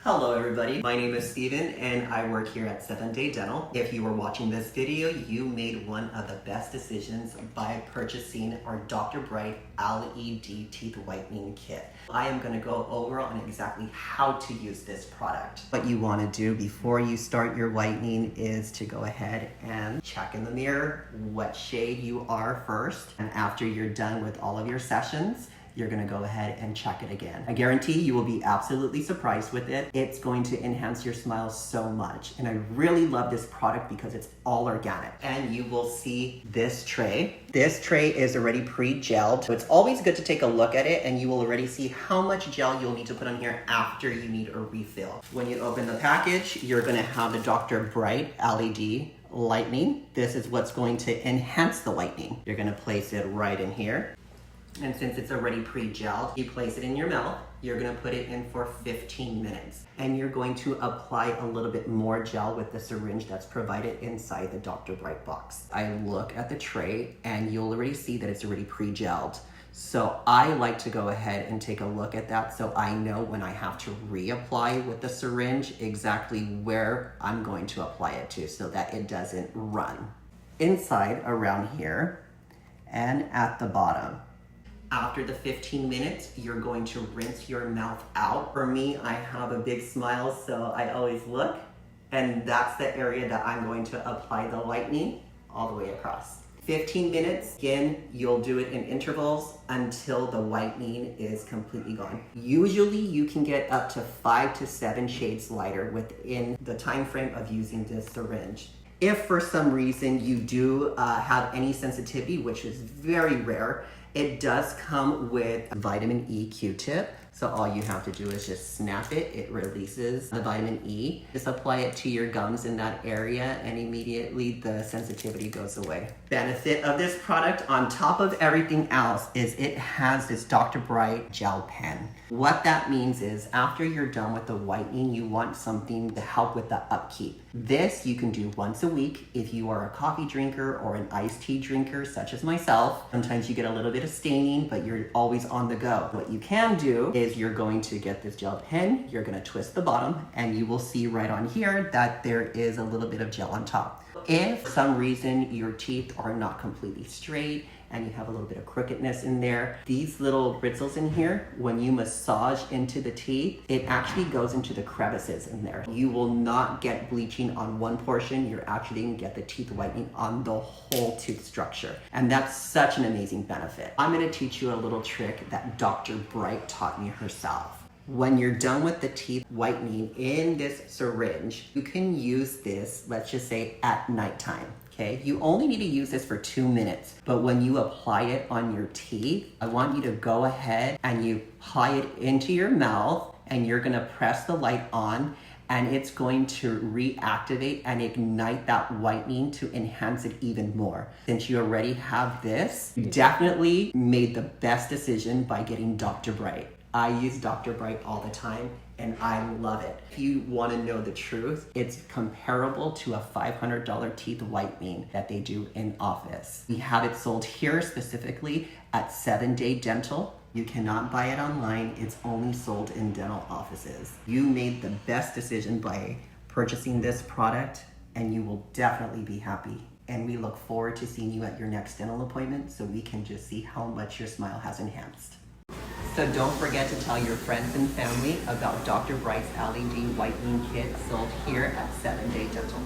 Hello everybody, my name is Steven and I work here at 7 Day Dental. If you are watching this video, you made one of the best decisions by purchasing our Dr. Brite LED Teeth Whitening Kit. I am going to go over on exactly how to use this product. What you want to do before you start your whitening is to go ahead and check in the mirror what shade you are first. And after you're done with all of your sessions, you're gonna go ahead and check it again. I guarantee you will be absolutely surprised with it. It's going to enhance your smile so much. And I really love this product because it's all organic. And you will see this tray. This tray is already pre-gelled. So it's always good to take a look at it and you will already see how much gel you'll need to put on here after you need a refill. When you open the package, you're gonna have the Dr. Brite LED Lightning. This is what's going to enhance the whitening. You're gonna place it right in here. And since it's already pre-gelled, you place it in your mouth. You're gonna put it in for 15 minutes. And you're going to apply a little bit more gel with the syringe that's provided inside the Dr. Brite box. I look at the tray and you'll already see that it's already pre-gelled. So I like to go ahead and take a look at that so I know when I have to reapply with the syringe exactly where I'm going to apply it to so that it doesn't run. Inside around here and at the bottom. After the 15 minutes, you're going to rinse your mouth out. For me, I have a big smile, so I always look, and that's the area that I'm going to apply the lightning all the way across. 15 minutes, again, you'll do it in intervals until the whitening is completely gone. Usually you can get up to 5 to 7 shades lighter within the time frame of using this syringe. If for some reason you do have any sensitivity, which is very rare, it does come with vitamin E Q-tip. So all you have to do is just snap it. It releases the vitamin E. Just apply it to your gums in that area and immediately the sensitivity goes away. Benefit of this product on top of everything else is it has this Dr. Brite gel pen. What that means is after you're done with the whitening, you want something to help with the upkeep. This you can do once a week if you are a coffee drinker or an iced tea drinker such as myself. Sometimes you get a little bit of staining, but you're always on the go. What you can do is you're going to get this gel pen, you're gonna twist the bottom, and you will see right on here that there is a little bit of gel on top. If for some reason your teeth are not completely straight and you have a little bit of crookedness in there, these little bristles in here, when you massage into the teeth, it actually goes into the crevices in there. You will not get bleaching on one portion, you're actually gonna get the teeth whitening on the whole tooth structure. And that's such an amazing benefit. I'm gonna teach you a little trick that Dr. Brite taught me herself. When you're done with the teeth whitening in this syringe, you can use this, let's just say at nighttime. Okay, you only need to use this for 2 minutes, but when you apply it on your teeth, I want you to go ahead and you apply it into your mouth and you're gonna press the light on and it's going to reactivate and ignite that whitening to enhance it even more. Since you already have this, you definitely made the best decision by getting Dr. Brite. I use Dr. Brite all the time and I love it. If you want to know the truth, it's comparable to a $500 teeth whitening that they do in office. We have it sold here specifically at 7 Day Dental. You cannot buy it online. It's only sold in dental offices. You made the best decision by purchasing this product and you will definitely be happy. And we look forward to seeing you at your next dental appointment so we can just see how much your smile has enhanced. So don't forget to tell your friends and family about Dr. Brite's LED Whitening Kit sold here at 7 Day Dental.